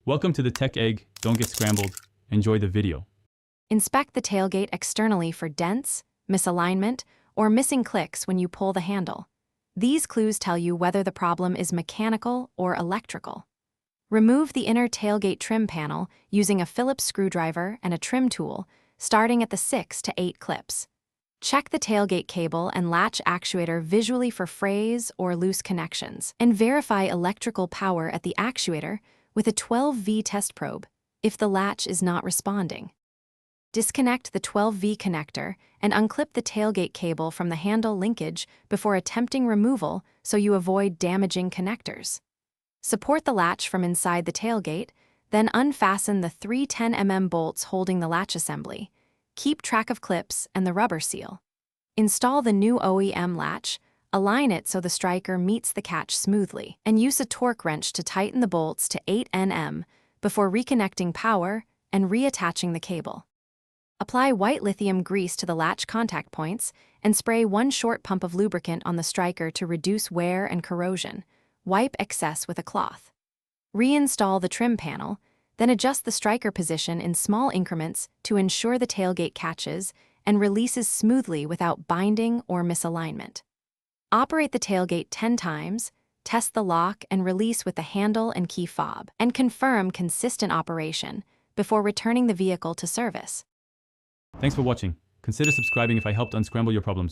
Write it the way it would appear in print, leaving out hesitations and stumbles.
Welcome to the Tech Egg. Don't get scrambled. Enjoy the video. Inspect the tailgate externally for dents, misalignment, or missing clicks when you pull the handle. These clues tell you whether the problem is mechanical or electrical. Remove the inner tailgate trim panel using a Phillips screwdriver and a trim tool, starting at the 6 to 8 clips. Check the tailgate cable and latch actuator visually for frays or loose connections, and verify electrical power at the actuator with a 12V test probe if the latch is not responding. Disconnect the 12V connector and unclip the tailgate cable from the handle linkage before attempting removal so you avoid damaging connectors. Support the latch from inside the tailgate, then unfasten the 3 10mm bolts holding the latch assembly. Keep track of clips and the rubber seal. Install the new OEM latch, align it so the striker meets the catch smoothly, and use a torque wrench to tighten the bolts to 8 Nm before reconnecting power and reattaching the cable. Apply white lithium grease to the latch contact points and spray 1 short pump of lubricant on the striker to reduce wear and corrosion. Wipe excess with a cloth. Reinstall the trim panel, then adjust the striker position in small increments to ensure the tailgate catches and releases smoothly without binding or misalignment. Operate the tailgate 10 times, test the lock and release with the handle and key fob, and confirm consistent operation before returning the vehicle to service. Thanks for watching. Consider subscribing if I helped unscramble your problems.